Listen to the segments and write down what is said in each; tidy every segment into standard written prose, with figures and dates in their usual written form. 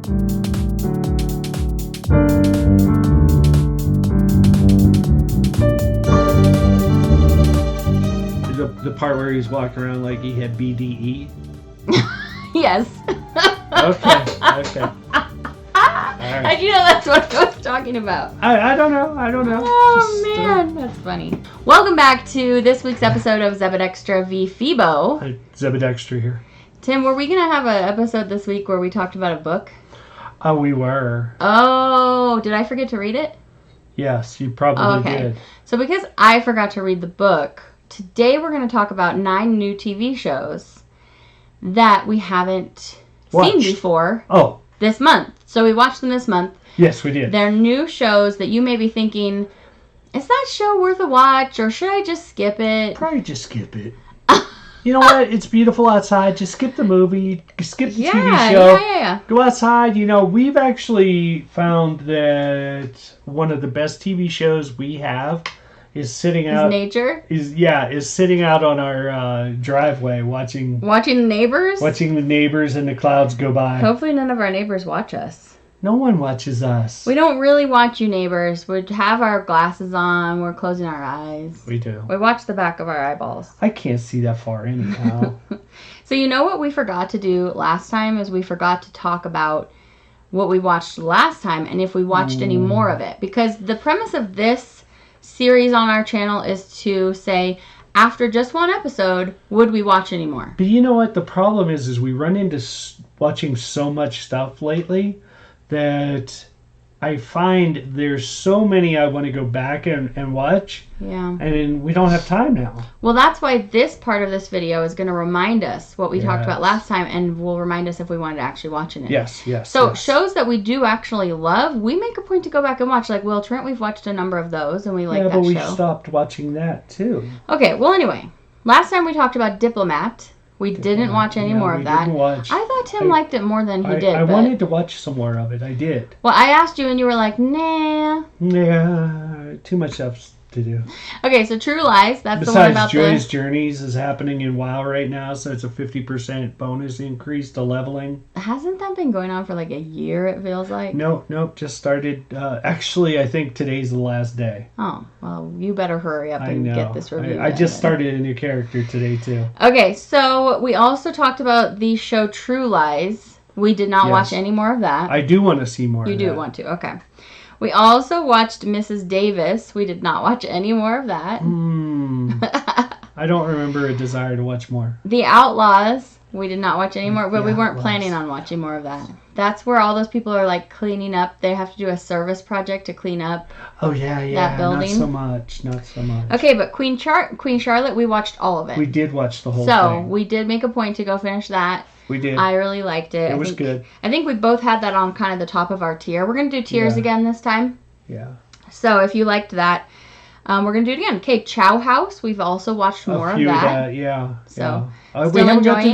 The part where he's walking around like he had BDE? Yes. Okay. Right. How'd you know that's what I was talking about? I don't know. Oh, man. That's funny. Welcome back to this week's episode of Zebedextra v. Phoebo. Hi, Zebedextra here. Tim, were we going to have an episode this week where we talked about a book? Oh, we were. Oh, did I forget to read it? Yes, you probably did. So because I forgot to read the book, today we're going to talk about 9 new TV shows that we haven't seen before this month. So we watched them this month. Yes, we did. They're new shows that you may be thinking, is that show worth a watch or should I just skip it? Probably just skip it. You know what? It's beautiful outside. Just skip the movie. Skip the TV show. Yeah. Go outside. You know, we've actually found that one of the best TV shows we have is sitting out. Nature? Is sitting out on our driveway watching the neighbors? Watching the neighbors and the clouds go by. Hopefully none of our neighbors watch us. No one watches us. We don't really watch you neighbors. We have our glasses on. We're closing our eyes. We do. We watch the back of our eyeballs. I can't see that far anyhow. So you know what we forgot to do last time is we forgot to talk about what we watched last time and if we watched any more of it. Because the premise of this series on our channel is to say, after just one episode, would we watch any more? But you know what? The problem is we run into watching so much stuff lately that I find there's so many I want to go back and watch. Yeah. And we don't have time now. Well, that's why this part of this video is going to remind us what we talked about last time and will remind us if we wanted to actually watch it. Yes. So shows that we do actually love, we make a point to go back and watch. Like Will Trent, we've watched a number of those and we like that show. Yeah, but we stopped watching that too. Okay, well anyway, last time we talked about Diplomat. We didn't watch any more of that. I thought Tim liked it more than he did. I wanted to watch some more of it. I did. Well, I asked you and you were like, nah. Yeah, too much stuff to do. Okay, so True Lies. That's the one about Joy's Journeys is happening in WoW right now, so it's a 50% bonus increase to leveling. Hasn't that been going on for like a year, it feels like? Nope, just started. Actually, I think today's the last day. Oh, well, you better hurry up and get this review. I just started a new character today, too. Okay, so we also talked about the show True Lies. We did not watch any more of that. I do want to see more of that. You do want to, okay. We also watched Mrs. Davis. We did not watch any more of that. I don't remember a desire to watch more. The Outlaws. We did not watch any more, but we weren't planning on watching more of that. That's where all those people are like cleaning up. They have to do a service project to clean up. Oh yeah, that building. Not so much. Okay, but Queen Charlotte, we watched all of it. We did watch the whole thing. So we did make a point to go finish that. We did. I really liked it. It was good. I think we both had that on kind of the top of our tier. We're going to do tiers again this time. Yeah. So if you liked that, we're going to do it again. Okay, Chow House. We've also watched more of that. So we haven't got to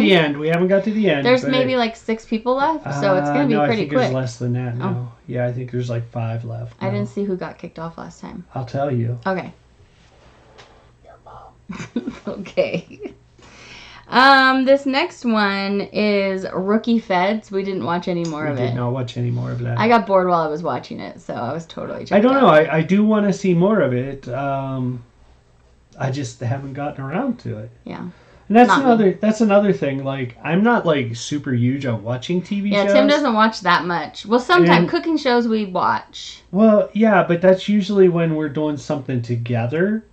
the end. There's maybe like 6 people left, so it's going to be pretty quick. There's less than that now. Oh. Yeah, I think there's like 5 left now. I didn't see who got kicked off last time. I'll tell you. Okay. Your mom. Okay. This next one is Rookie Feds. We didn't watch any more of it. We did not watch any more of that. I got bored while I was watching it, so I was totally checked I don't know. out. I do want to see more of it. I just haven't gotten around to it. Yeah. And that's another thing. Like, I'm not like super huge on watching TV shows. Yeah, Tim doesn't watch that much. Well, sometimes cooking shows we watch. Well, yeah, but that's usually when we're doing something together.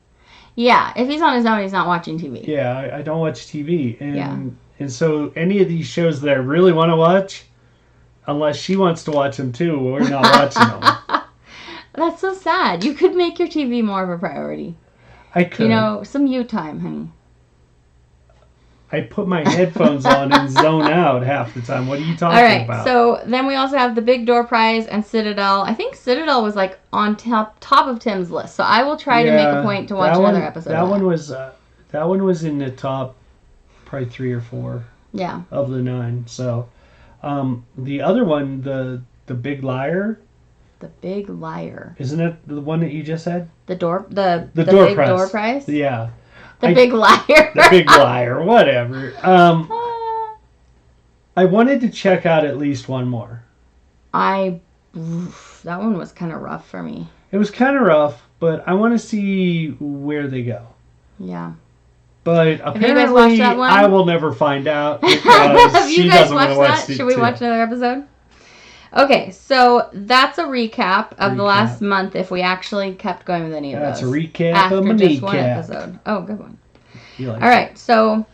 Yeah, if he's on his own, he's not watching TV. Yeah, I don't watch TV. And so any of these shows that I really want to watch, unless she wants to watch them too, we're not watching them. That's so sad. You could make your TV more of a priority. I could. You know, some you time, honey. I put my headphones on and zone out half the time. What are you talking about? All right, so then we also have the Big Door Prize and Citadel. I think Citadel was like on top of Tim's list, so I will try to make a point to watch another episode. That one was in the top, probably 3 or 4. Yeah. Of the 9. So, the other one, the Big Liar. The Big Liar. Isn't it the one that you just said? The Big Door Prize. Yeah. The Big Liar. The Big Liar, whatever. I wanted to check out at least one more. That one was kind of rough for me. It was kind of rough, but I want to see where they go. Yeah. But Have you guys apparently, watched that one? I will never find out because Have she you guys doesn't want to watched watch that? it Should we too. watch another episode? Okay, so that's a recap of the last month if we actually kept going with any of those. That's a recap after of my just one kneecap. episode. Oh, good one. All right, so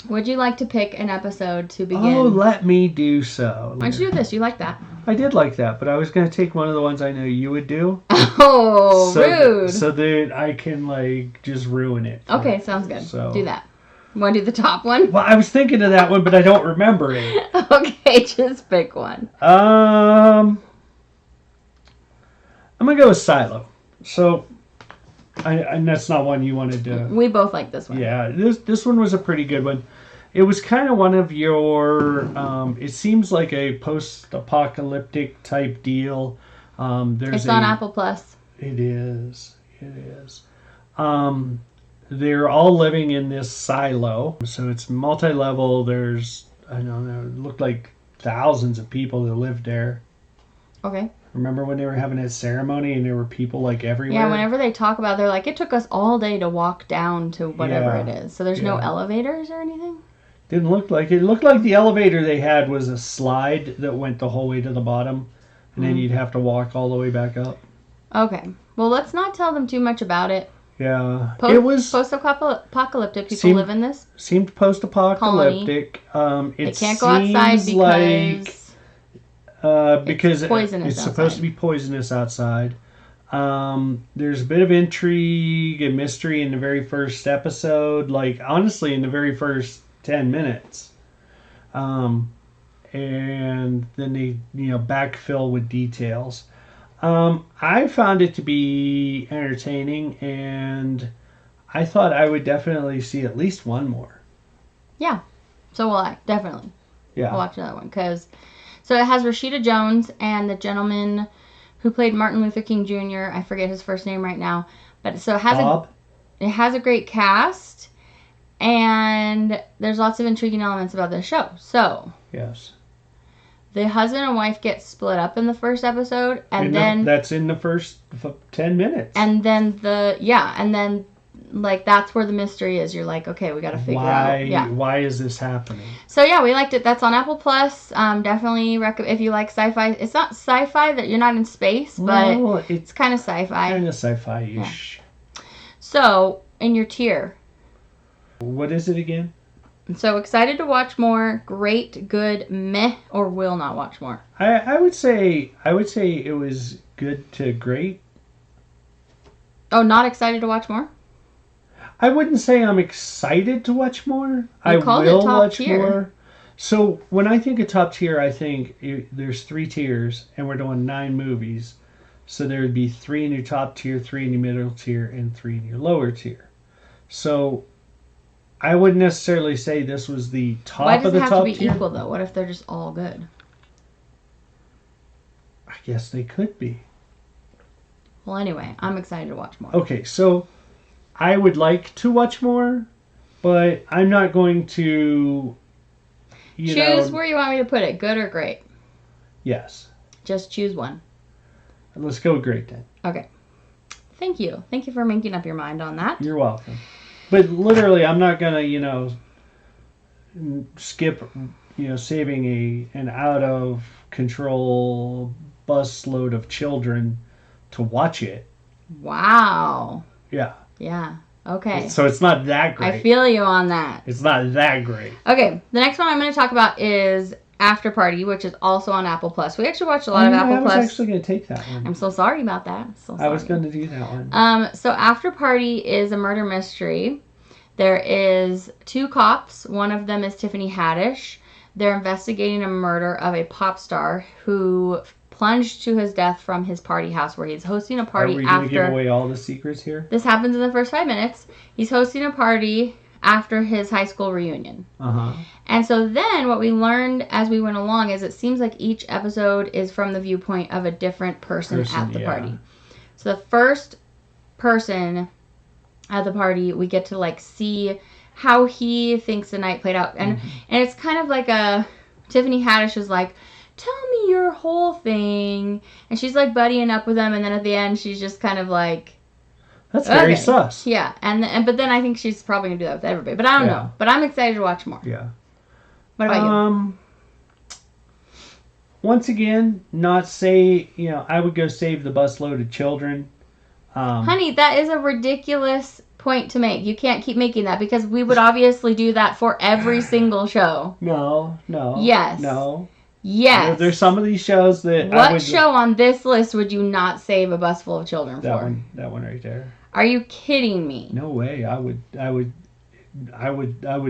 would you like to pick an episode to begin? Oh, let me do so. Why don't you do this? You like that. I did like that, but I was going to take one of the ones I know you would do. Oh, rude. So that I can, just ruin it. Okay, sounds good. So. Do that. Want to do the top one? Well, I was thinking of that one, but I don't remember it. Okay, just pick one. I'm going to go with Silo. So, and that's not one you wanted to... We both like this one. Yeah, this one was a pretty good one. It was kind of one of your... it seems like a post-apocalyptic type deal. It's on Apple Plus. It is. They're all living in this silo. So it's multi-level. There's, I don't know, it looked like thousands of people that lived there. Okay. Remember when they were having that ceremony and there were people everywhere? Yeah, whenever they talk about it, they're like, it took us all day to walk down to whatever it is. So there's no elevators or anything? Didn't look like it. It looked like the elevator they had was a slide that went the whole way to the bottom. And then you'd have to walk all the way back up. Okay. Well, let's not tell them too much about it. Yeah. It was post-apocalyptic. People live in this. Seemed post-apocalyptic. They can't go outside because it's supposed to be poisonous outside. There's a bit of intrigue and mystery in the very first episode. Honestly, in the very first 10 minutes. And then they, backfill with details. I found it to be entertaining, and I thought I would definitely see at least one more. Yeah, so will I, definitely. Yeah. I'll watch another one, so it has Rashida Jones and the gentleman who played Martin Luther King Jr., I forget his first name right now, but so it has a great cast, and there's lots of intriguing elements about this show. So, yes. The husband and wife get split up in the first episode, and then... That's in the first 10 minutes. And then that's where the mystery is. You're like, okay, we got to figure out. Yeah. Why is this happening? So, yeah, we liked it. That's on Apple Plus. Definitely if you like sci-fi. It's not sci-fi that you're not in space, but it's kind of sci-fi. Kind of sci-fi-ish. Yeah. So, in your tier. What is it again? So excited to watch more, great, good, meh, or will not watch more. I would say it was good to great. Oh, not excited to watch more? I wouldn't say I'm excited to watch more. I will watch more. So when I think of top tier, I think there's 3 tiers, and we're doing 9 movies. So there would be 3 in your top tier, 3 in your middle tier, and 3 in your lower tier. So I wouldn't necessarily say this was the top of the top tier. Why does it have to be equal, though? What if they're just all good? I guess they could be. Well, anyway, I'm excited to watch more. Okay, so I would like to watch more, but I'm not going to... Choose where you want me to put it, good or great? Yes. Just choose one. Let's go with great, then. Okay. Thank you. Thank you for making up your mind on that. You're welcome. But literally, I'm not gonna, skip, saving an out of control busload of children to watch it. Wow. Yeah. Yeah. Okay. So it's not that great. I feel you on that. It's not that great. Okay. The next one I'm going to talk about is After Party, which is also on Apple Plus. We actually watched a lot of Apple Plus. I was actually going to take that one. I'm so sorry about that. I was going to do that one. So After Party is a murder mystery. There is 2 cops. One of them is Tiffany Haddish. They're investigating a murder of a pop star who plunged to his death from his party house where he's hosting a party after... Are we going to give away all the secrets here? This happens in the first 5 minutes. He's hosting a party after his high school reunion. Uh-huh. And so then what we learned as we went along is it seems like each episode is from the viewpoint of a different person at the party. So the first person at the party, we get to see how he thinks the night played out. And and it's kind of like Tiffany Haddish is like, tell me your whole thing. And she's like buddying up with him, and then at the end, she's just kind of like, that's very sus. Yeah, but then I think she's probably gonna do that with everybody. But I don't know. But I'm excited to watch more. Yeah. What about you? Once again, I would go save the busload of children. Honey, that is a ridiculous point to make. You can't keep making that because we would obviously do that for every single show. No. Yes. No. Yes. There's some of these shows that What show on this list would you not save a bus full of children for? That one right there. Are you kidding me? No way. I would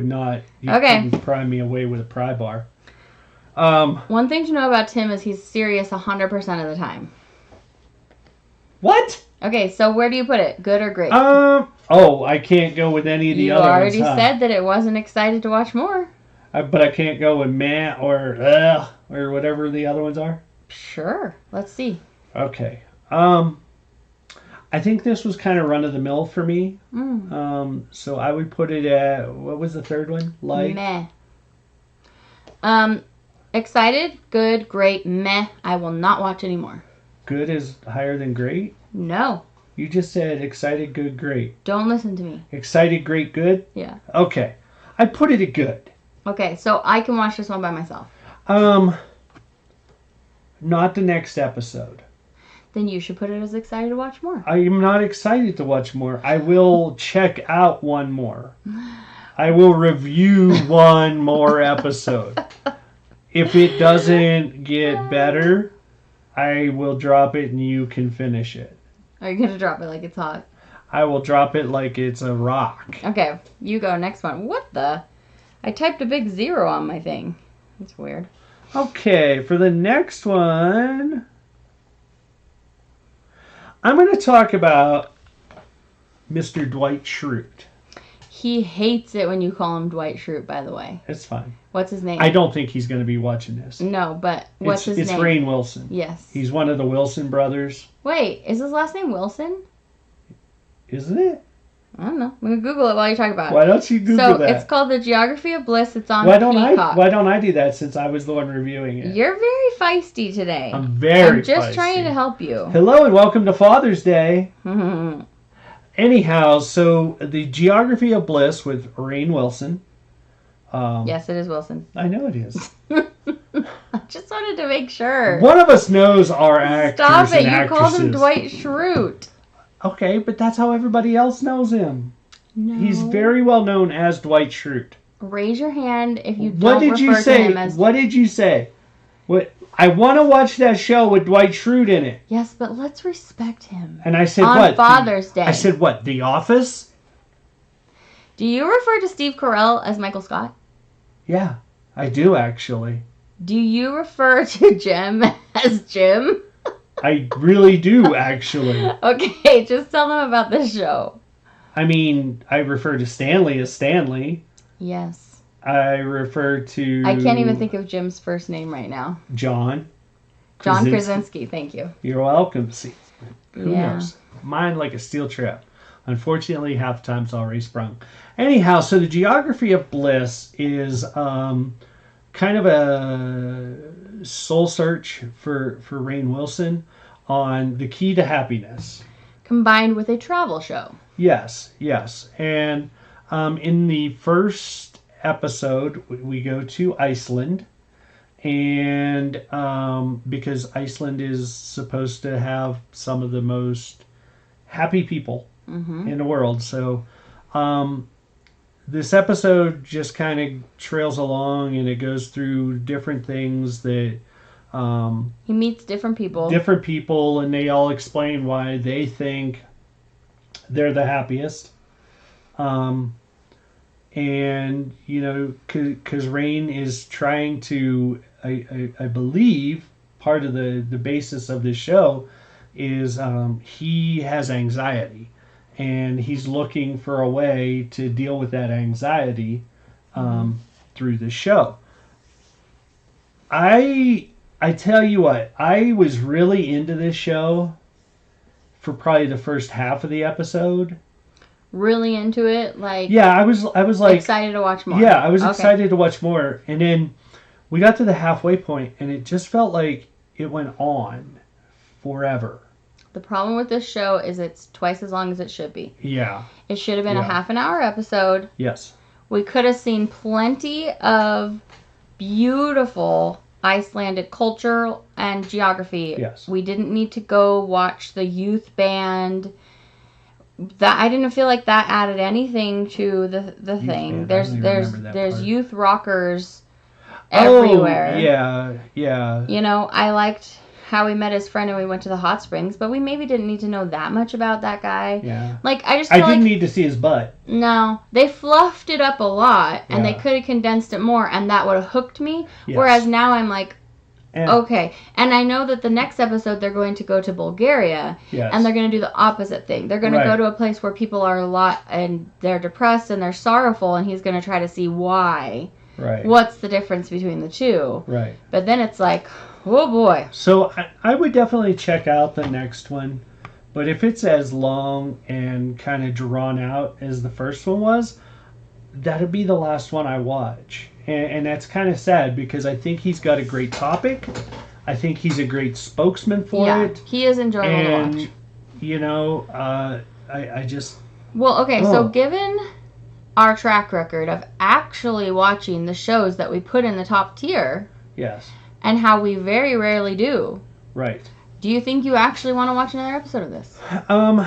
not. You Okay. couldn't pry me away with a pry bar. One thing to know about Tim is he's serious 100% of the time. What? Okay, so where do you put it? Good or great? I can't go with any of the other ones. You already said that it wasn't excited to watch more. But I can't go with meh or whatever the other ones are. Sure. Let's see. Okay. I think this was kind of run of the mill for me. So I would put it at, what was the third one? Meh. Excited, good, great, meh. I will not watch anymore. Good is higher than great? No. You just said excited, good, great. Don't listen to me. Excited, great, good? Yeah. Okay. I put it at good. Okay, so I can watch this one by myself. Not the next episode. Then you should put it as excited to watch more. I am not excited to watch more. I will check out one more. I will review one more episode. If it doesn't get better, I will drop it and you can finish it. Are you going to drop it like it's hot? I will drop it like it's a rock. Okay, you go. Next one. What the? I typed a big 0 on my thing. That's weird. Okay, for the next one, I'm going to talk about Mr. Dwight Schrute. He hates it when you call him Dwight Schrute, by the way. It's fine. What's his name? I don't think he's going to be watching this. No, but what's his name? It's Rainn Wilson. Yes. He's one of the Wilson brothers. Wait, is his last name Wilson? Isn't it? I don't know. I'm going to Google it while you talk about it. Why don't you Google that? So, it's called The Geography of Bliss. It's on Why Peacock. don't I do that since I was the one reviewing it? You're very feisty today. I'm very feisty. I'm just trying to help you. Hello and welcome to Father's Day. Anyhow, so The Geography of Bliss with Rainn Wilson. Yes, it is Wilson. I know it is. I just wanted to make sure. One of us knows our actors Stop it. and You actresses. called him Dwight Schrute. Okay, but that's how everybody else knows him. No. He's very well known as Dwight Schrute. Raise your hand if you What don't did refer you say? to him as... What did you say? What? I want to watch that show with Dwight Schrute in it. Yes, but let's respect him. And I said on what? On Father's Day. I said what? The Office? Do you refer to Steve Carell as Michael Scott? Yeah, I do actually. Do you refer to Jim as Jim? I really do actually. Okay, just tell them about this show. I mean, I refer to Stanley as Stanley. Yes. I refer to... I can't even think of Jim's first name right now. John Krasinski, thank you. You're welcome. See, who knows? Mine like a steel trap. Unfortunately, half the time's already sprung. Anyhow, so The Geography of Bliss is kind of a soul search for Rainn Wilson on the key to happiness. Combined with a travel show. Yes. And in the first episode, we go to Iceland. And because Iceland is supposed to have some of the most happy people in the world. So this episode just kind of trails along and it goes through different things that... he meets different people. And they all explain why they think they're the happiest. And, you know, because Rainn is trying to, I believe, part of the basis of this show is he has anxiety. And he's looking for a way to deal with that anxiety through the show. I tell you what, I was really into this show for probably the first half of the episode. Really into it? Yeah, I was like... excited to watch more. Yeah, I was excited to watch more. And then we got to the halfway point, and it just felt like it went on forever. The problem with this show is it's twice as long as it should be. Yeah. It should have been a Yeah. half an hour episode. Yes. We could have seen plenty of beautiful Icelandic culture and geography. Yes. We didn't need to go watch the youth band. That I didn't feel like that added anything to the Youth thing. band, I don't even remember that There's part. youth rockers everywhere. Oh, yeah. You know, I liked how we met his friend and we went to the hot springs, but we maybe didn't need to know that much about that guy. Yeah. Like, I just I feel didn't like, need to see his butt. no, they fluffed it up a lot and they Yeah. could have condensed it more and that would have hooked me. Yes. Whereas now I'm like, And, okay. And I know that the next episode they're going to go to Bulgaria yes. and they're going to do the opposite thing. They're going to go Right. to a place where people are a lot and they're depressed and they're sorrowful and he's going to try to see why. Right. What's the difference between the two? Right. But then it's like, oh boy. So I would definitely check out the next one, but if it's as long and kind of drawn out as the first one was, that'd be the last one I watch. And that's kind of sad because I think he's got a great topic. I think he's a great spokesman for Yeah, it. he is enjoyable to watch. And, you know, I just... Well, okay, so Oh. given our track record of actually watching the shows that we put in the top tier Yes. and how we very rarely do, Right. do you think you actually want to watch another episode of this? Um...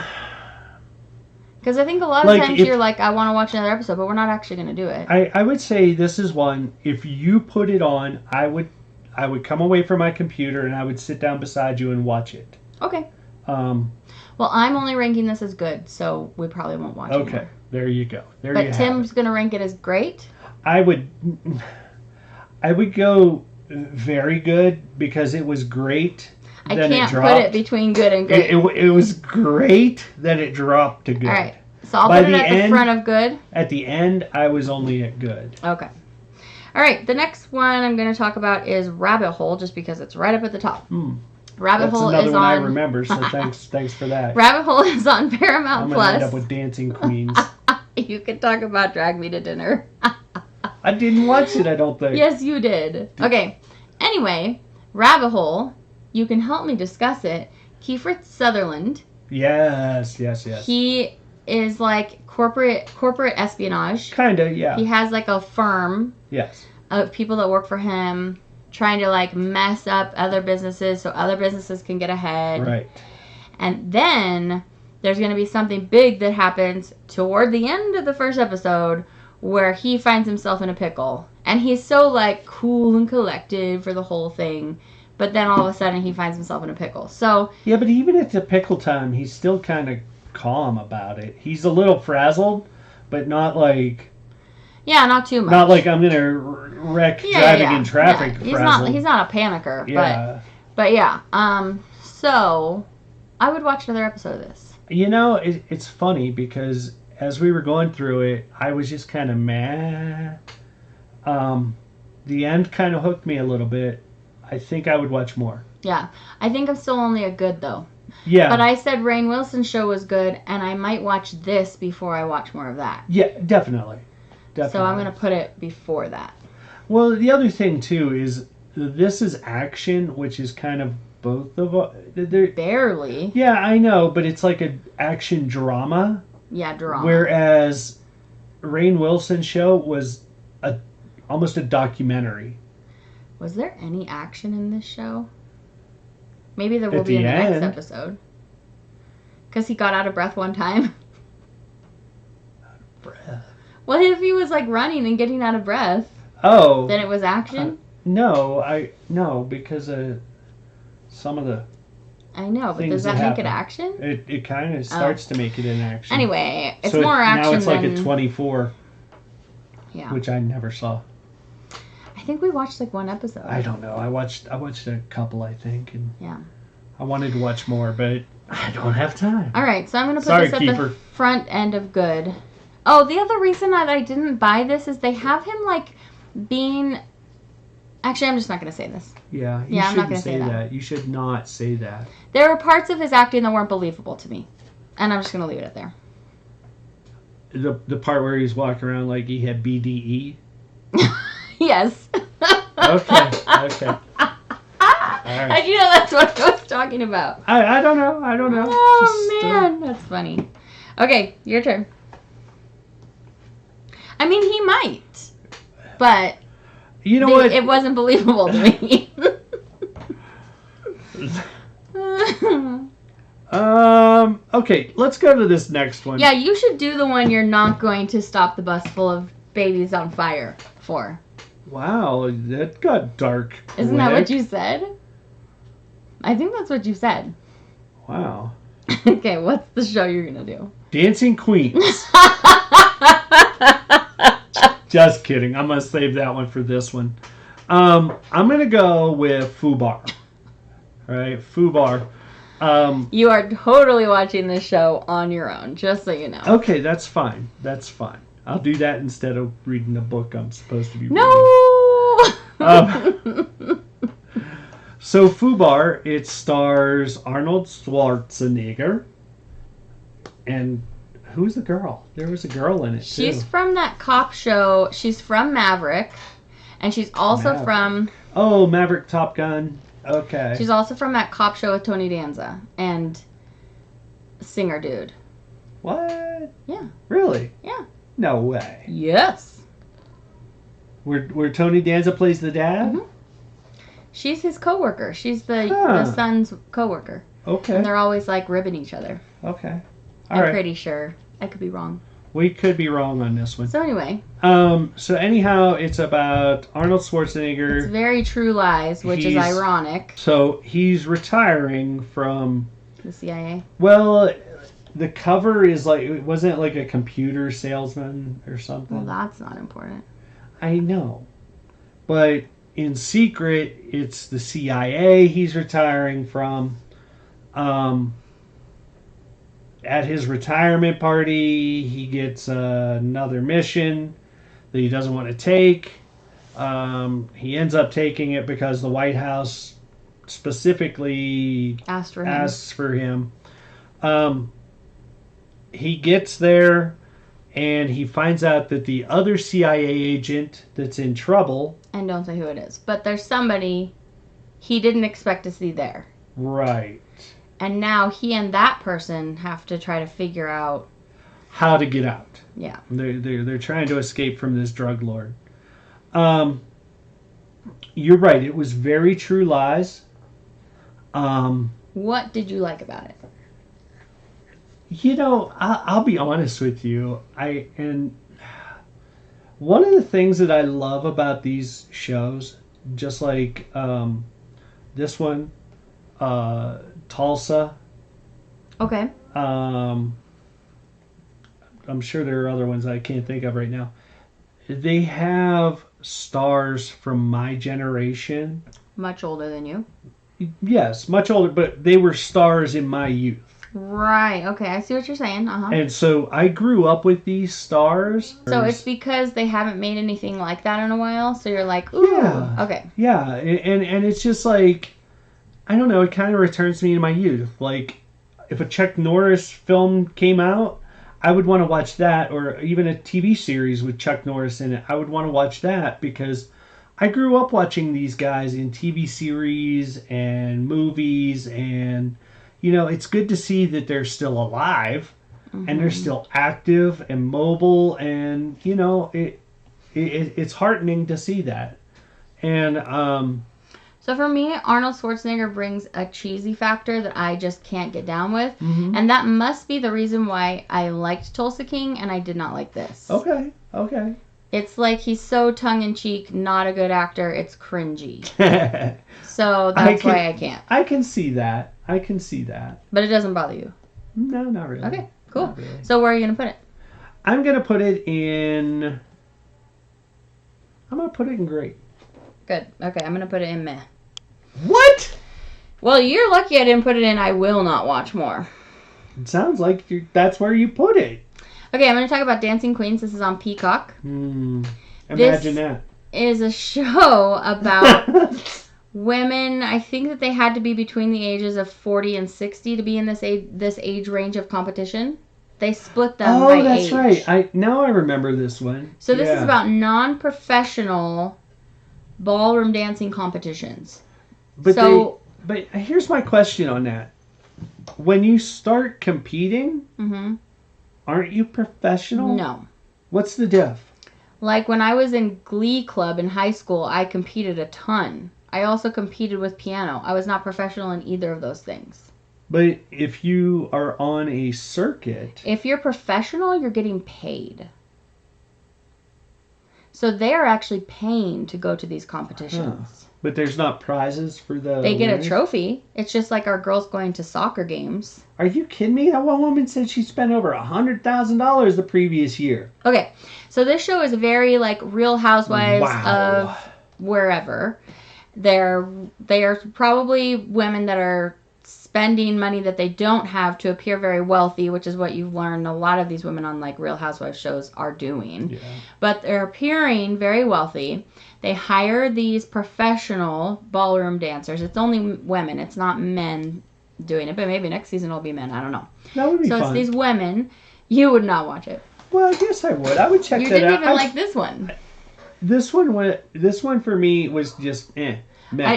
Because I think a lot of Like, times if- you're like, I want to watch another episode, but we're not actually going to do it. I would say this is one, if you put it on, I would come away from my computer and I would sit down beside you and watch it. Okay. Um, Well, I'm only ranking this as good, so we probably won't watch it. okay, there you go. There you But have Tim's it. going to rank it as great. I would go very good because it was great. I then can't it put dropped. it between good and great. It was great that it dropped to good. All right. So I'll By put it the at the end- front of good. At the end, I was only at good. Okay. All right. The next one I'm going to talk about is Rabbit Hole, just because it's right up at the top. Rabbit That's Hole another is one I on. remember, so thanks for that. Rabbit Hole is on Paramount I'm gonna end up Plus. with Dancing Queens. You could talk about Drag Me to Dinner. I didn't watch it, I don't think. Yes, you did. Okay. Anyway, Rabbit Hole. You can help me discuss it. Kiefer Sutherland. Yes. He is like corporate espionage. Kinda, yeah. He has like a firm Yes. of people that work for him trying to like mess up other businesses so other businesses can get ahead. Right. And then there's going to be something big that happens toward the end of the first episode where he finds himself in a pickle. And he's so like cool and collected for the whole thing. But then all of a sudden he finds himself in a pickle. So, Yeah, but even at the pickle time, he's still kind of calm about it. He's a little frazzled, but not like yeah, not too much. I'm gonna wreck driving in traffic. Yeah. Frazzled. He's not a panicker, Yeah. but yeah. So I would watch another episode of this. You know, it's funny because as we were going through it, I was just kind of meh. The end kind of hooked me a little bit. I think I would watch more. Yeah. I think I'm still only a good though. Yeah. But I said Rainn Wilson's show was good, and I might watch this before I watch more of that. Yeah, definitely. So I'm going to put it before that. Well, the other thing too is this is action, which is kind of both of they're. Barely. Yeah, I know, but it's like an action drama. Yeah, drama. Whereas Rainn Wilson's show was almost a documentary. Was there any action in this show? Maybe there will At be in the the next end. episode. Because he got out of breath one time. Breath. Well, if he was like running and getting out of breath, Oh. then it was action. No, because some of the I know, but things does that that make it happen. action? it kind of starts to make it an action. Anyway, it's So more action now it's than... like a 24, Yeah. which I never saw. I think we watched like one episode. I don't know. I watched a couple, I think, and Yeah. I wanted to watch more, but I don't have time. All right, so I'm going to put Sorry, this at the Kiefer. front end of good. Oh, the other reason that I didn't buy this is they have him like being... Actually, I'm just not going to say this. Yeah, you Yeah, I'm not shouldn't gonna say say that. that. You should not say that. There were parts of his acting that weren't believable to me. And I'm just going to leave it at there. The part where he's walking around like he had BDE. Yes. Okay. How'd you know that's what I was talking about? I don't know. I don't know. Oh, man. That's funny. Okay, your turn. I mean, he might. But you know what? It wasn't believable to me. Okay, let's go to this next one. Yeah, you should do the one you're not going to stop the bus full of babies on fire for. Wow, that got dark. Isn't that what you said? I think that's what you said. Wow. Okay, what's the show you're going to do? Dancing Queens. Just kidding. I'm going to save that one for this one. I'm going to go with Fubar. All right, Fubar. You are totally watching this show on your own, just so you know. Okay, that's fine. That's fine. I'll do that instead of reading the book I'm supposed to be reading. No! So Fubar, it stars Arnold Schwarzenegger. And who's the girl? There was a girl in it, too. She's from that cop show. She's from Maverick. And she's also from... Oh, Maverick Top Gun. Okay. She's also from that cop show with Tony Danza and singer dude. What? Yeah. Really? Yeah. No way. Yes. Where Tony Danza plays the dad? Mm-hmm. She's his coworker. She's the son's coworker. Okay. And they're always like ribbing each other. Okay. I'm pretty sure. I could be wrong. We could be wrong on this one. So anyway. So anyhow, it's about Arnold Schwarzenegger. It's very True Lies, which is ironic. So he's retiring from the CIA. Well, the cover is like, wasn't it like a computer salesman or something? Well, that's not important. I know. But in secret, it's the CIA he's retiring from. At his retirement party, he gets another mission that he doesn't want to take. He ends up taking it because the White House specifically asks for him. He gets there, and he finds out that the other CIA agent that's in trouble... And don't say who it is. But there's somebody he didn't expect to see there. Right. And now he and that person have to try to figure out how to get out. Yeah. They're trying to escape from this drug lord. You're right. It was very True Lies. What did you like about it? You know, I'll be honest with you. And one of the things that I love about these shows, just like this one, Tulsa. Okay. I'm sure there are other ones I can't think of right now. They have stars from my generation. Much older than you. Yes, much older, but they were stars in my youth. Right. Okay, I see what you're saying. Uh-huh. And so I grew up with these stars. So it's because they haven't made anything like that in a while. So you're like, ooh. Yeah. Okay. Yeah, and it's just like, I don't know, it kind of returns me to my youth. Like, if a Chuck Norris film came out, I would want to watch that, or even a TV series with Chuck Norris in it. I would want to watch that because I grew up watching these guys in TV series and movies, and, you know, it's good to see that they're still alive and they're still active and mobile, and, you know, it's heartening to see that. And, so for me, Arnold Schwarzenegger brings a cheesy factor that I just can't get down with. Mm-hmm. And that must be the reason why I liked Tulsa King and I did not like this. Okay. It's like he's so tongue-in-cheek, not a good actor. It's cringy. So that's why I can't. I can see that. But it doesn't bother you? No, not really. Okay, cool. Really. So where are you going to put it? I'm going to put it in great. Good. Okay, I'm going to put it in meh. What? Well, you're lucky I didn't put it in I will not watch more. It sounds like that's where you put it. Okay, I'm going to talk about Dancing Queens. This is on Peacock. Imagine that. Is a show about women. I think that they had to be between the ages of 40 and 60 to be in this age range of competition. They split them by age. Oh, that's right. Now I remember this one. So this is about non-professional ballroom dancing competitions. But So, but here's my question on that. When you start competing, aren't you professional? no. What's the diff? Like when I was in Glee Club in high school, I competed a ton. I also competed with piano. I was not professional in either of those things. But if you are on a circuit, If you're professional, you're getting paid. So they're actually paying to go to these competitions. but there's not prizes for the They get winners? a trophy. It's just like our girls going to soccer games. Are you kidding me? That one woman said she spent over $100,000 the previous year. Okay, so this show is very like Real Housewives Wow. of wherever. They are probably women that are spending money that they don't have to appear very wealthy, which is what you've learned a lot of these women on like Real Housewives shows are doing. Yeah. But they're appearing very wealthy. They hire these professional ballroom dancers. It's only women. It's not men doing it, but maybe next season it'll be men. I don't know. That would be So fun. it's these women. You would not watch it. Well, I guess I would. I would check You that didn't out. even like this one. This one for me was just meh.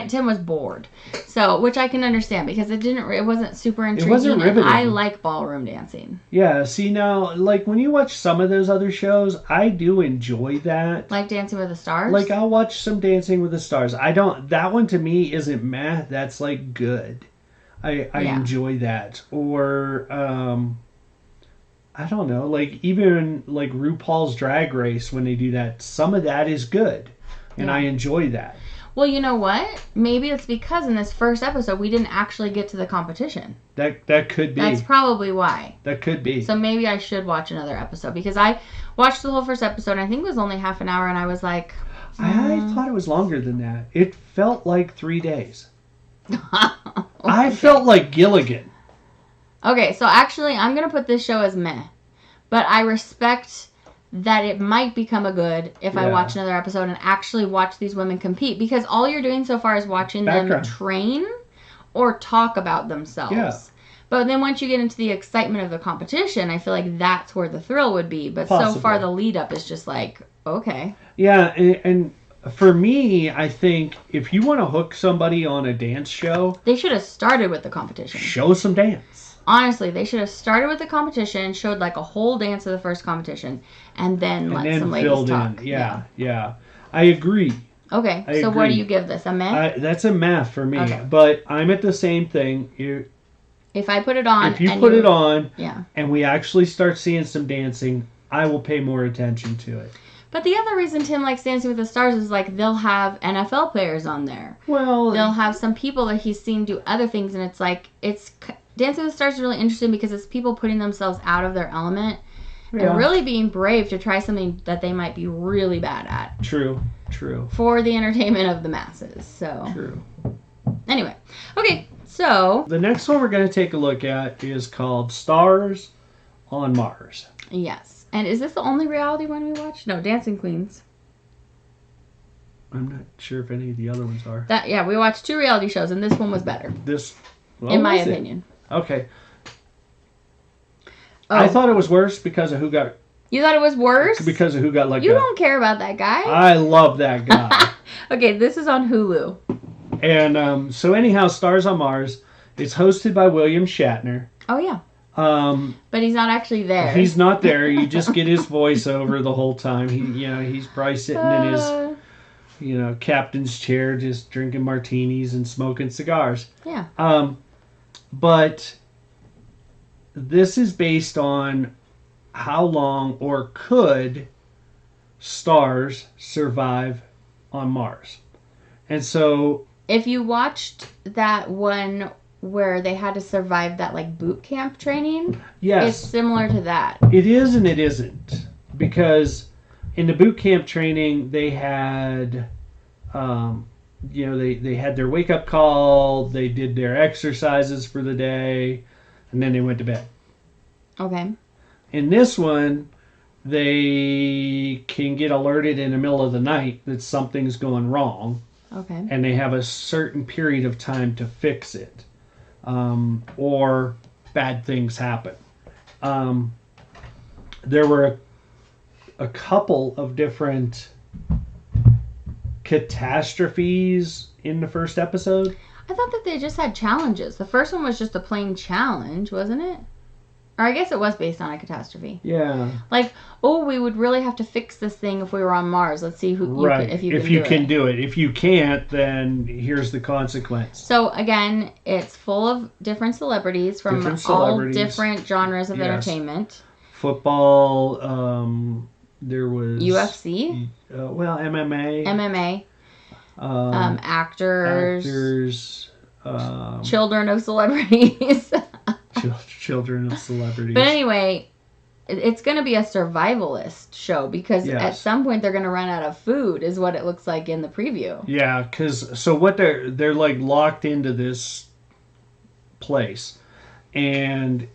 Tim was bored, so which I can understand because it wasn't super intriguing. wasn't and riveting. I like ballroom dancing, Yeah, see now, like when you watch some of those other shows, I do enjoy that. like Dancing with the Stars. Like I'll watch some Dancing with the Stars. That one to me isn't meh. That's like good. I Yeah. enjoy that. Or I don't know, like even like RuPaul's Drag Race when they do that, some of that is good, and Yeah. I enjoy that. Well, you know what? Maybe it's because in this first episode we didn't actually get to the competition. That could be. That's probably why. That could be. So maybe I should watch another episode because I watched the whole first episode. And I think it was only half an hour, and I was like, I thought it was longer than that. It felt like 3 days. I felt like Gilligan. Okay, so actually, I'm going to put this show as meh. But I respect that it might become a good if I Yeah. watch another episode and actually watch these women compete. Because all you're doing so far is watching them Background. train or talk about themselves. Yeah. But then once you get into the excitement of the competition, I feel like that's where the thrill would be. But so Possibly. far, the lead up is just like, okay. Yeah, and for me, I think if you want to hook somebody on a dance show, They should have started with the competition. show some dance. Honestly, they should have started with the competition, showed like a whole dance of the first competition, and then let And then some ladies filled talk. in. Yeah. I agree. Okay, I so what do agree. you give this? A meh? That's a math for me. Okay. But I'm at the same thing. If I put it on, If you and put it on yeah. and we actually start seeing some dancing, I will pay more attention to it. But the other reason Tim likes Dancing with the Stars is like they'll have NFL players on there. Well, They'll have some people that he's seen do other things, and it's like Dancing with the Stars is really interesting because it's people putting themselves out of their element yeah, and really being brave to try something that they might be really bad at true. for the entertainment of the masses. So True. anyway, okay, so The next one we're going to take a look at is called Stars on Mars. yes, and is this the only reality one we watched? No, Dancing Queens. I'm not sure if any of the other ones are. We watched 2 reality shows, and this one was better, Well, in my was it? opinion. Okay. Oh, I thought it was worse because of who got you thought it was worse? let You go. don't care about that guy. I love that guy. Okay, this is on Hulu. And so anyhow, Stars on Mars. It's hosted by William Shatner. Oh yeah, Um, but he's not actually there. he's not there. You just get his voice over the whole time. He's probably sitting in his captain's chair, just drinking martinis and smoking cigars. Yeah. But this is based on how long or could stars survive on Mars. And so, If you watched that one where they had to survive that like boot camp training, it's yes, similar to that. it is and it isn't. Because in the boot camp training, they had, they had their wake-up call, they did their exercises for the day, and then they went to bed. Okay. In this one, they can get alerted in the middle of the night that something's going wrong, Okay. and they have a certain period of time to fix it, or bad things happen. There were a couple of different catastrophes in the first episode. I thought that they just had challenges. The first one was just a plain challenge, wasn't it? Or I guess it was based on a catastrophe. Yeah. Like, oh, we would really have to fix this thing if we were on Mars. Let's see if you can do it. If you can't, then here's the consequence. So again, it's full of different celebrities from all different genres of entertainment. Football. There was UFC. MMA. Actors. Children of celebrities. Children of celebrities. But anyway, it's going to be a survivalist show because at some point they're going to run out of food, is what it looks like in the preview. Yeah, because what they're like locked into this place, and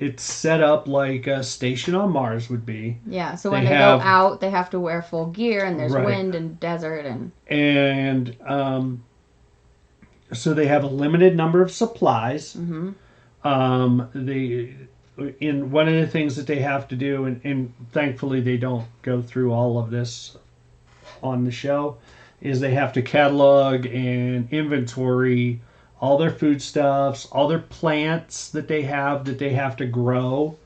it's set up like a station on Mars would be. Yeah, so when they go out, they have to wear full gear, and there's wind and desert and so they have a limited number of supplies. Mm-hmm. In one of the things that they have to do, and thankfully they don't go through all of this on the show, is they have to catalog and inventory all their foodstuffs, all their plants that they have to grow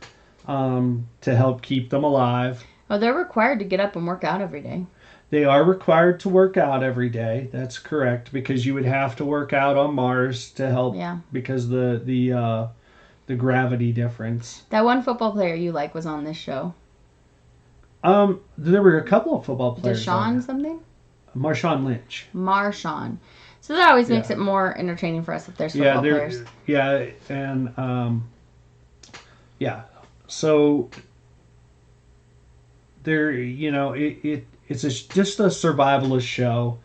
to help keep them alive. Oh, they're required to get up and work out every day. They are required to work out every day. That's correct, because you would have to work out on Mars to help because the gravity difference. That one football player you like was on this show. There were a couple of football players. Deshaun something? Marshawn Lynch. Marshawn. So that always makes it more entertaining for us if there's football players. Yeah, and so there, it's just a survivalist show.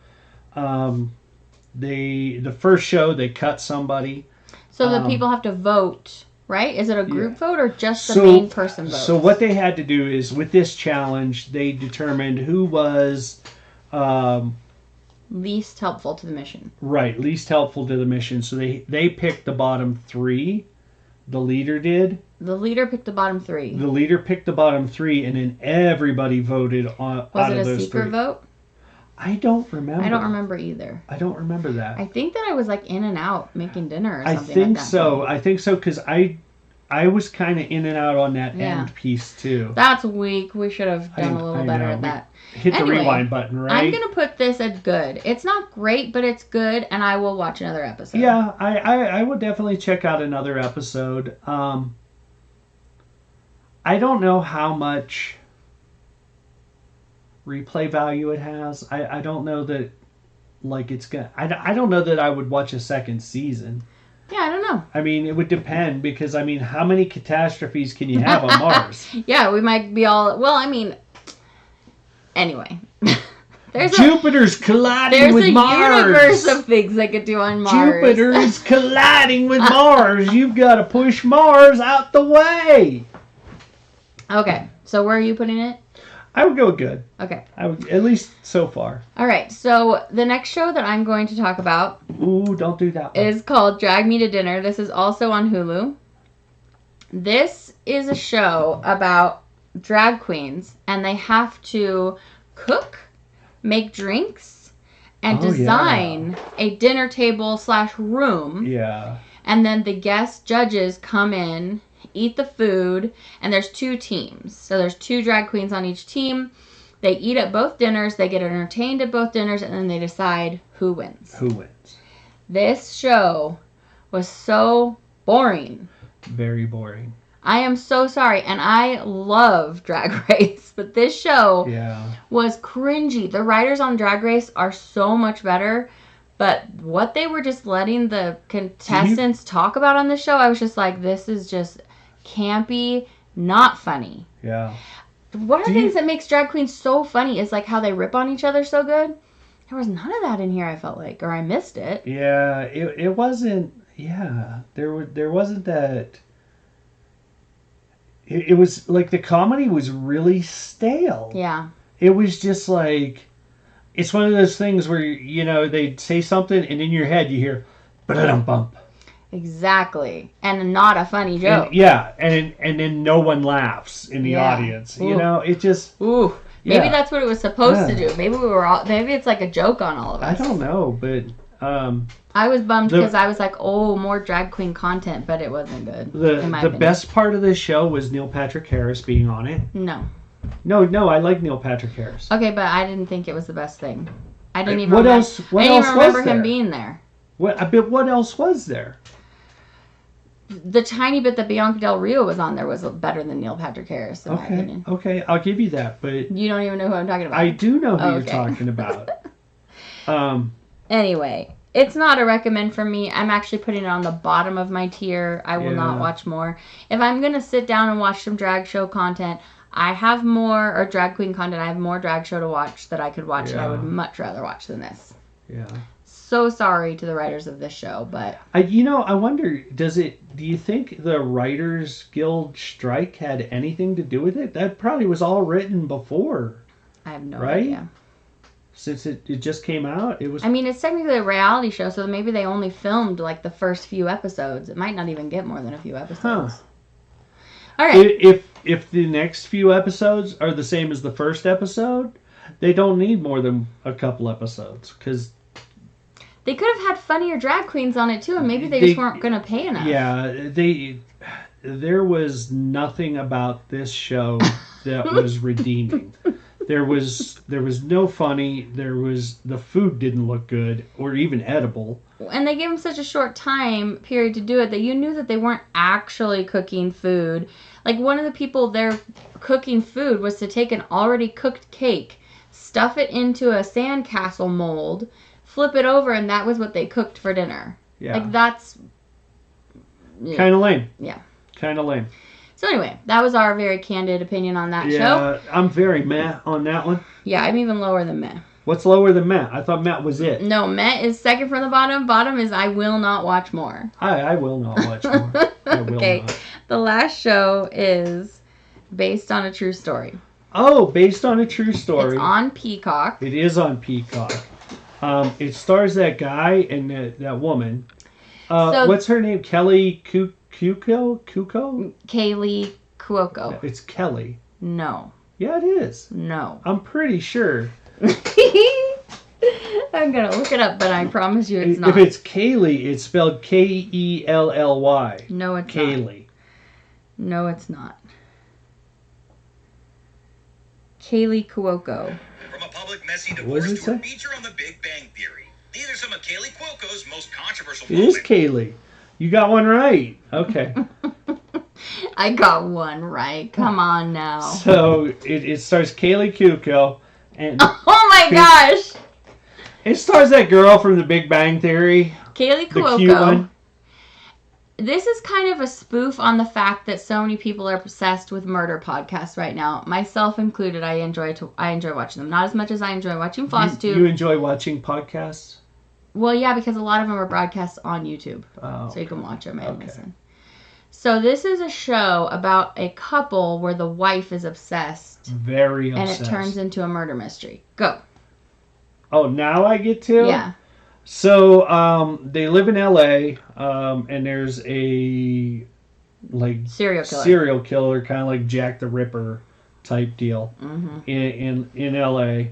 The first show they cut somebody. So the people have to vote, right? Is it a group vote or just the main person vote? So what they had to do is, with this challenge, they determined who was least helpful to the mission. Right, least helpful to the mission. So they picked the bottom three. The leader did. The leader picked the bottom three. The leader picked the bottom three, and then everybody voted on. Was it a secret vote? I don't remember. I don't remember either. I don't remember that. I think that I was like in and out making dinner or something. I think so because I was kind of in and out on that end piece too. That's weak. We should have done a little better at that. Hit the rewind button, right? I'm gonna put this at good. It's not great, but it's good, and I will watch another episode. Yeah, I will definitely check out another episode. I don't know how much replay value it has. I don't know that, like, it's gonna. I don't know that I would watch a second season. Yeah, I don't know. I mean, it would depend because, I mean, how many catastrophes can you have on Mars? Yeah, we might be all. Well, I mean, anyway. Jupiter's colliding with Mars. There's a universe of things they could do on Mars. Jupiter is colliding with Mars. You've got to push Mars out the way. Okay, so where are you putting it? I would go good. Okay. I would, at least so far. All right, so the next show that I'm going to talk about... Ooh, don't do that one. ...is called Drag Me to Dinner. This is also on Hulu. This is a show about drag queens, and they have to cook, make drinks, and design a dinner table / room. Yeah. And then the guest judges come in, eat the food, and there's 2 teams. So there's 2 drag queens on each team. They eat at both dinners, they get entertained at both dinners, and then they decide who wins. Who wins. This show was so boring. Very boring. I am so sorry, and I love Drag Race, but this show was cringy. The writers on Drag Race are so much better, but what they were just letting the contestants talk about on the show, I was just like, this is just campy, not funny. Yeah. One of the things that makes drag queens so funny is like how they rip on each other so good. There was none of that in here, I felt like, or I missed it. Yeah, it wasn't. Yeah, there wasn't that. It was like the comedy was really stale. Yeah. It was just like, it's one of those things where, they say something and in your head you hear, ba-da-dum-bump. Exactly. And not a funny joke. And then no one laughs in the audience. Ooh. It just... Ooh. Maybe Yeah. that's what it was supposed to do. Maybe maybe it's like a joke on all of I us. don't know, but I was bummed because I was like, oh, more drag queen content, but it wasn't good. In my the opinion. best part of this show was Neil Patrick Harris being on it. No. No, I like Neil Patrick Harris. Okay, but I didn't think it was the best thing. I didn't even. What remember, else? What I didn't else even remember was him there? being there. What else was there? The tiny bit that Bianca Del Rio was on there was better than Neil Patrick Harris, in my opinion. Okay, I'll give you that, but You don't even know who I'm talking about. I do know who Oh, you're okay. talking about. Anyway, it's not a recommend for me. I'm actually putting it on the bottom of my tier. I will not watch more. If I'm going to sit down and watch some drag show content, I have more, or drag queen content, I have more drag show to watch that I could watch that I would much rather watch than this. Yeah. So sorry to the writers of this show, but... I wonder, do you think the Writers Guild strike had anything to do with it? That probably was all written before. I have no right? idea. Since it just came out, it was... I mean, it's technically a reality show, so maybe they only filmed, like, the first few episodes. It might not even get more than a few episodes. All right. If the next few episodes are the same as the first episode, they don't need more than a couple episodes, because... They could have had funnier drag queens on it, too, and maybe they just weren't going to pay enough. Yeah, there was nothing about this show that was redeeming. There was no funny. The food didn't look good or even edible. And they gave them such a short time period to do it that you knew that they weren't actually cooking food. Like, one of the people there cooking food was to take an already cooked cake, stuff it into a sandcastle mold, flip it over, and that was what they cooked for dinner. Yeah. Like, that's... Kind of lame. Yeah. Kind of lame. So anyway, that was our very candid opinion on that show. Yeah, I'm very meh on that one. Yeah, I'm even lower than Meh. What's lower than Matt? I thought Matt was it. No, Meh is second from the bottom. Bottom is I will not watch more. I will not watch more. I will Okay. not. The last show is based on a true story. Oh, based on a true story. It's on Peacock. It is on Peacock. It stars that guy and that woman. What's her name? Kelly Kuko? Kaylee Cuoco. It's Kelly. No. Yeah, it is. No. I'm pretty sure. I'm going to look it up, but I promise you it's not. If it's Kaylee, it's spelled Kelly. No, it's Kaylee. not. No, it's not. Kaylee Cuoco. From a public messy What does divorce it to say? a feature on the Big Bang Theory. These are some of Kaylee Cuoco's most controversial It is moments. Kaylee. You got one right. Okay. I got one right. Come on now. So it stars Kaylee Kuko, and Oh my gosh! it stars that girl from The Big Bang Theory, Kaylee the cute Cuoco. one. This is kind of a spoof on the fact that so many people are obsessed with murder podcasts right now, myself included. I enjoy watching them, not as much as I enjoy watching FlossTube. You enjoy watching podcasts? Well, yeah, because a lot of them are broadcast on YouTube, Oh, so you can watch them and Okay. listen. So this is a show about a couple where the wife is obsessed, very and obsessed. it turns into a murder mystery. Go. Oh, now I get to? Yeah. So they live in LA, and there's a Serial killer. kind of like Jack the Ripper type deal Mm-hmm. in LA.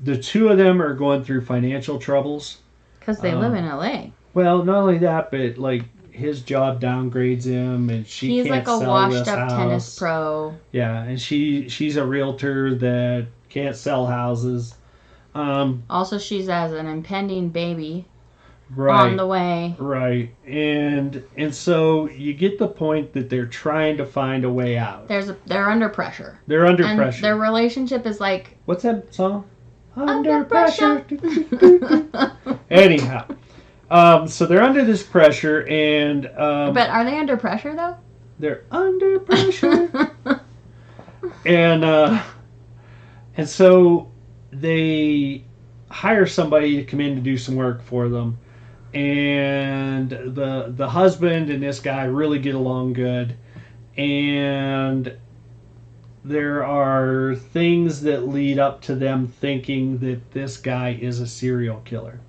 The two of them are going through financial troubles. Because they live in LA. Well, not only that, but like his job downgrades him, and He's can't like a sell washed this up house. tennis pro. Yeah, and she's a realtor that can't sell houses. Also, she's has an impending baby Right. on the way. Right. And so you get the point that they're trying to find a way out. They're under pressure. They're under And pressure. their relationship is like What's that song? Under pressure. Anyhow. So they're under this pressure, and But are they under pressure though? they're under pressure. and so they hire somebody to come in to do some work for them, and the husband and this guy really get along good, and there are things that lead up to them thinking that this guy is a serial killer.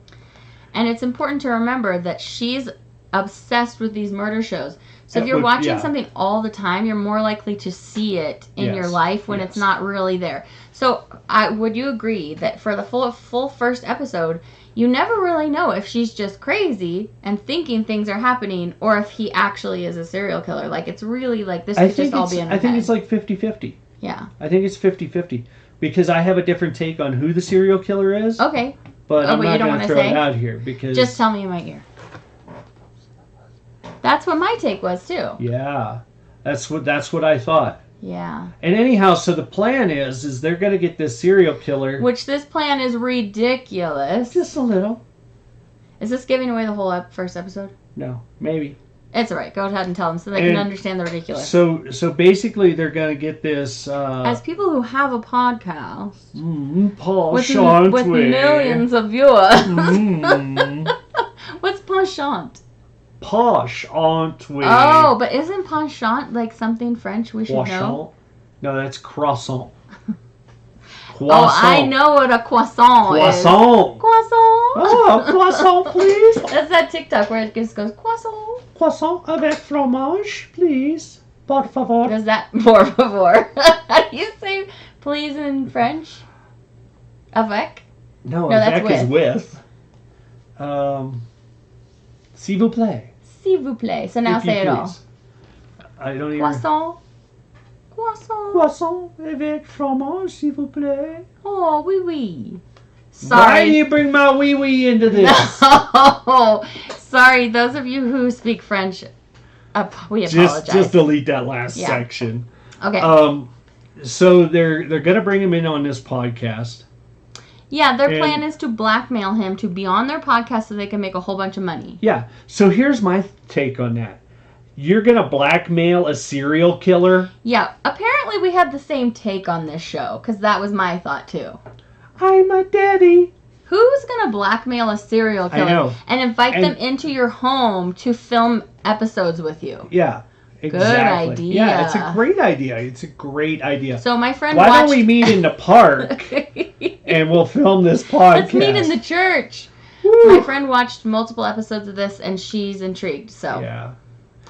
And it's important to remember that she's obsessed with these murder shows. So if It you're would- watching yeah. something all the time, you're more likely to see it in Yes, your life when it's yes. not really there. So would you agree that for the full first episode, you never really know if she's just crazy and thinking things are happening or if he actually is a serial killer? Like, it's really like this could just all be in her I think head. it's like 50-50. Yeah. I think it's 50-50 because I have a different take on who the serial killer is, Okay. but I'm but you not don't going wanna to throw say? it out here because Just tell me in my ear. That's what my take was too. yeah, that's what I thought. Yeah. And anyhow, so the plan is they're going to get this serial killer. Which this plan is ridiculous. Just a little. Is this giving away the whole first episode? No, maybe. It's alright. Go ahead and tell them so they can And understand the ridiculous. So basically, they're going to get this. As people who have a podcast Paul with Chantway. millions of viewers, Mm, what's penchant? posh, aren't we? Oh, but isn't penchant like something French we should know? Croissant? No, that's croissant. Oh, I know what a croissant is. Croissant. Croissant. Oh, croissant, please. That's that TikTok where it just goes croissant. Croissant avec fromage, please. Por favor. Does that por favor? How do you say please in French? Avec? No, No, that's avec is with. S'il vous plaît. S'il vous plaît. So now If you say it all. please. I don't even. Croissant. Croissant. Croissant avec fromage, s'il vous plaît. Oh, oui, oui. Why do Sorry. you bring my wee wee into this? No. Sorry, those of you who speak French, we apologize. Just delete that last Yeah. section. Okay. So they're gonna bring him in on this podcast. Yeah, their and- plan is to blackmail him to be on their podcast so they can make a whole bunch of money. Yeah. So here's my take on that. You're gonna blackmail a serial killer? Yeah, apparently we had the same take on this show, because that was my thought too. I'm a daddy. Who's going to blackmail a serial I killer know. and invite And- them into your home to film episodes with you? Yeah. Exactly. idea. Yeah, it's a great idea. It's a great idea. So my friend Why watched... don't we meet in the park and we'll film this podcast? Let's meet in the church. Woo. My friend watched multiple episodes of this and she's intrigued. So Yeah.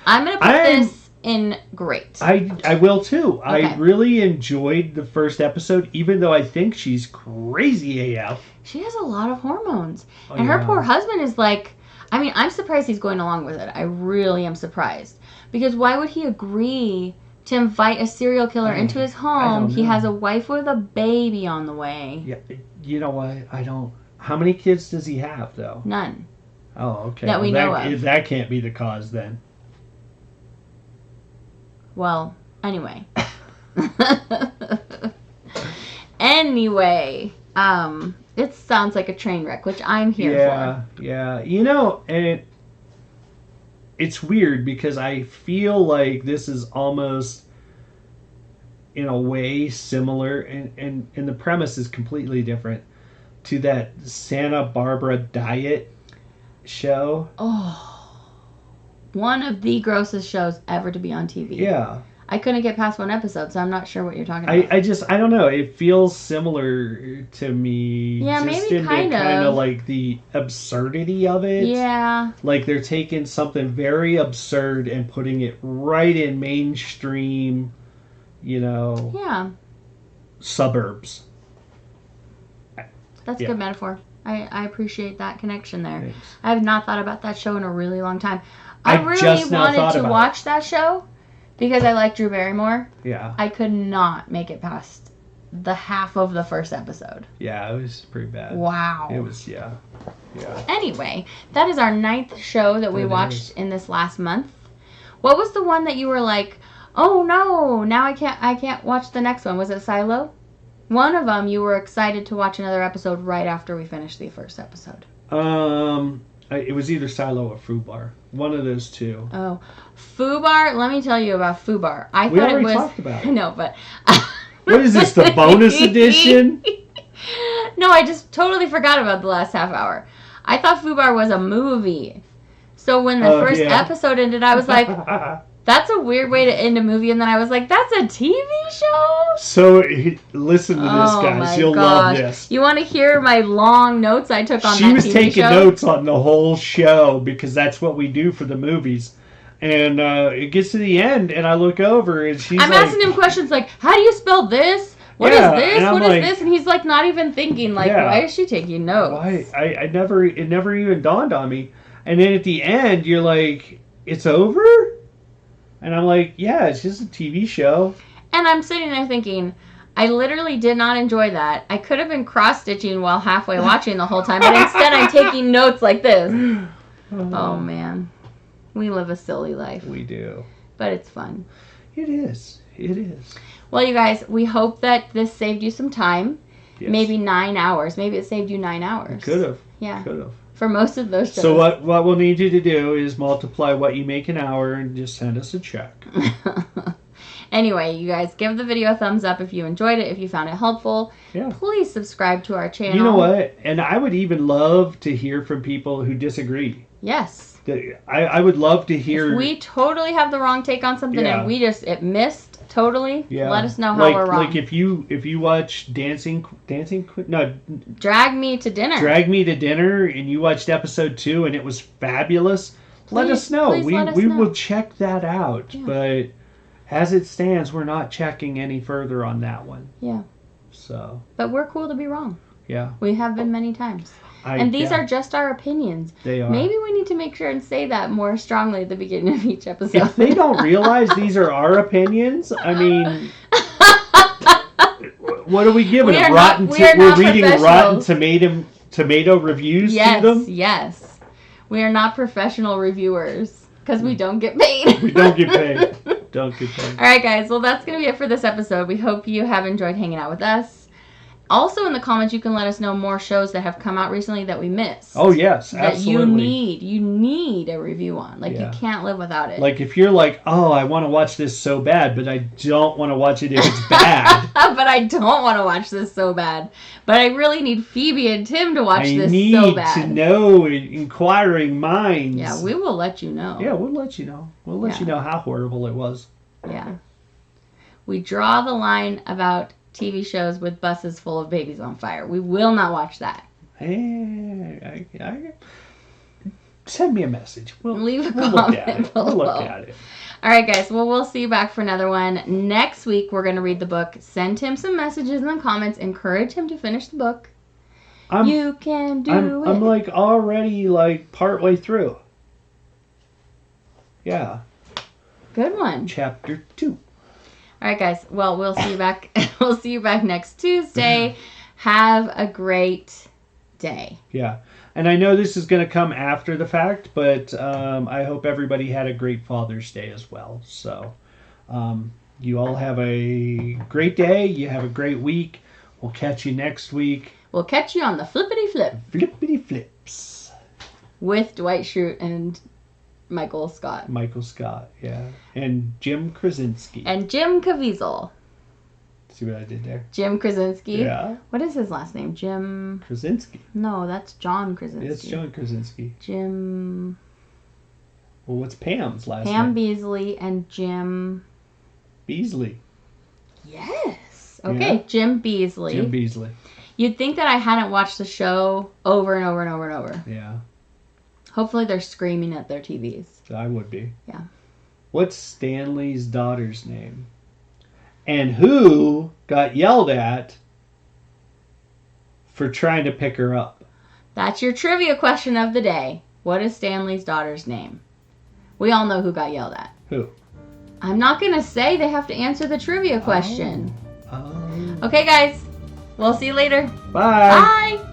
I'm going to put I'm- this in great. I will too. I Okay. really enjoyed the first episode, even though I think she's crazy AF. She has a lot of hormones. Oh, And her yeah. poor husband is like, I mean, I'm surprised he's going along with it. I really am surprised. Because why would he agree to invite a serial killer into his home? don't He know. has a wife with a baby on the way. Yeah, you know what? I don't. How many kids does he have, though? None. Oh, okay. That we know of. That can't be the cause then. Well, anyway. Anyway, it sounds like a train wreck, which I'm here Yeah, yeah. You know, and it's weird because I feel like this is almost, in a way, similar, and the premise is completely different to that Santa Barbara diet show. for. Oh. One of the grossest shows ever to be on TV. Yeah. I couldn't get past one episode, so I'm not sure what you're talking about. I don't know. It feels similar to me. Yeah, just maybe in the kind kind of. of like the absurdity of it. Yeah. Like they're taking something very absurd and putting it right in mainstream, Yeah. suburbs. That's a Yeah. good metaphor. I appreciate that connection there. Thanks. I have not thought about that show in a really long time. I I really just now wanted thought to about watch that show because I like Drew Barrymore. Yeah. I could not make it past the half of the first episode. Yeah, it was pretty bad. Wow. It was, yeah. Yeah. Anyway, that is our 9th show that we That watched is. in this last month. What was the one that you were like, oh no, now I can't watch the next one? Was it Silo? One of them, you were excited to watch another episode right after we finished the first episode. It was either Silo or Fubar. One of those two. Oh, Fubar. Let me tell you about Fubar. I We thought it already was. talked about it. I know, but. What is this, the bonus edition? No, I just totally forgot about the last half hour. I thought Fubar was a movie. So when the first yeah. episode ended, I was like, That's a weird way to end a movie. And then I was like, that's a TV show? So, listen to this, Oh guys. my You'll love gosh. this. You want to hear my long notes I took on She that was TV taking show? notes on the whole show because that's what we do for the movies. And it gets to the end, and I look over, and she's I'm like... asking him questions like, how do you spell this? What Yeah, is this? and I'm What is like- this? And he's like not even thinking, like, Yeah. why is she taking notes? Why? It never even dawned on me. And then at the end, you're like, it's over? And I'm like, yeah, it's just a TV show. And I'm sitting there thinking, I literally did not enjoy that. I could have been cross-stitching while halfway watching the whole time, but instead I'm taking notes like this. Oh, man. We live a silly life. We do. But it's fun. It is. It is. Well, you guys, we hope that this saved you some time. Yes. Maybe 9 hours. Maybe it saved you 9 hours. Could have. Yeah. Could have. For most of those shows. So what we'll need you to do is multiply what you make an hour and just send us a check. Anyway, you guys, give the video a thumbs up if you enjoyed it, if you found it helpful. Yeah. Please subscribe to our channel. You know what? And I would even love to hear from people who disagree. Yes. I would love to hear... If we totally have the wrong take on something Yeah. and it missed totally, Yeah. let us know how we're wrong. Like if you watch Drag Drag Me to Dinner. Drag Me to Dinner and you watched episode 2 and it was fabulous, let Please- us know. please We let us we know. will check that out. Yeah. But as it stands, we're not checking any further on that one. Yeah. So But we're cool to be wrong. yeah. We have been many times. And these are just our opinions. They are. Maybe we need to make sure and say that more strongly at the beginning of each episode. If they don't realize these are our opinions, I mean, what are we giving We them? are not- we are We're not reading Rotten professionals. Tomato reviews Yes, to them. yes. We are not professional reviewers because we don't get paid. We don't get paid. Don't get paid. All right, guys. Well, that's going to be it for this episode. We hope you have enjoyed hanging out with us. Also, in the comments, you can let us know more shows that have come out recently that we missed. Oh yes, that absolutely. you need a review on. Like, Yeah. you can't live without it. Like if you're like, oh, I want to watch this so bad, but I don't want to watch it if it's bad. But I don't want to watch this so bad. But I really need Phoebe and Tim to watch I this need so bad. to know, inquiring minds. Yeah, we will let you know. Yeah, we'll let you know. We'll let Yeah. you know how horrible it was. Yeah. We draw the line about TV shows with buses full of babies on fire. We will not watch that. Send me a message. Leave a we'll look at comment it. We'll look below. at it. All right, guys. Well, we'll see you back for another one. Next week, we're going to read the book. Send him some messages in the comments. Encourage him to finish the book. You can do it. I'm like already like partway through. Yeah. Good one. Chapter 2. All right, guys. Well, we'll see you back. We'll see you back next Tuesday. Have a great day. Yeah. And I know this is going to come after the fact, but I hope everybody had a great Father's Day as well. So you all have a great day. You have a great week. We'll catch you next week. We'll catch you on the flippity flip Flippity flips. with Dwight Schrute and Michael Scott. Michael Scott, yeah. And Jim Krasinski. And Jim Caviezel. See what I did there? Jim Krasinski. Yeah. What is his last name? Jim. Krasinski. No, that's John Krasinski. It's John Krasinski. Jim. Well, what's Pam's last Pam name? Beasley and Jim. Beasley. Yes. Okay, Yeah. Jim Beasley. Jim Beasley. You'd think that I hadn't watched the show over and over and over and over. Yeah, Hopefully they're screaming at their TVs. I would be. Yeah. What's Stanley's daughter's name? And who got yelled at for trying to pick her up? That's your trivia question of the day. What is Stanley's daughter's name? We all know who got yelled at. Who? I'm not going to say. They have to answer the trivia question. Oh. Okay, guys. We'll see you later. Bye. Bye.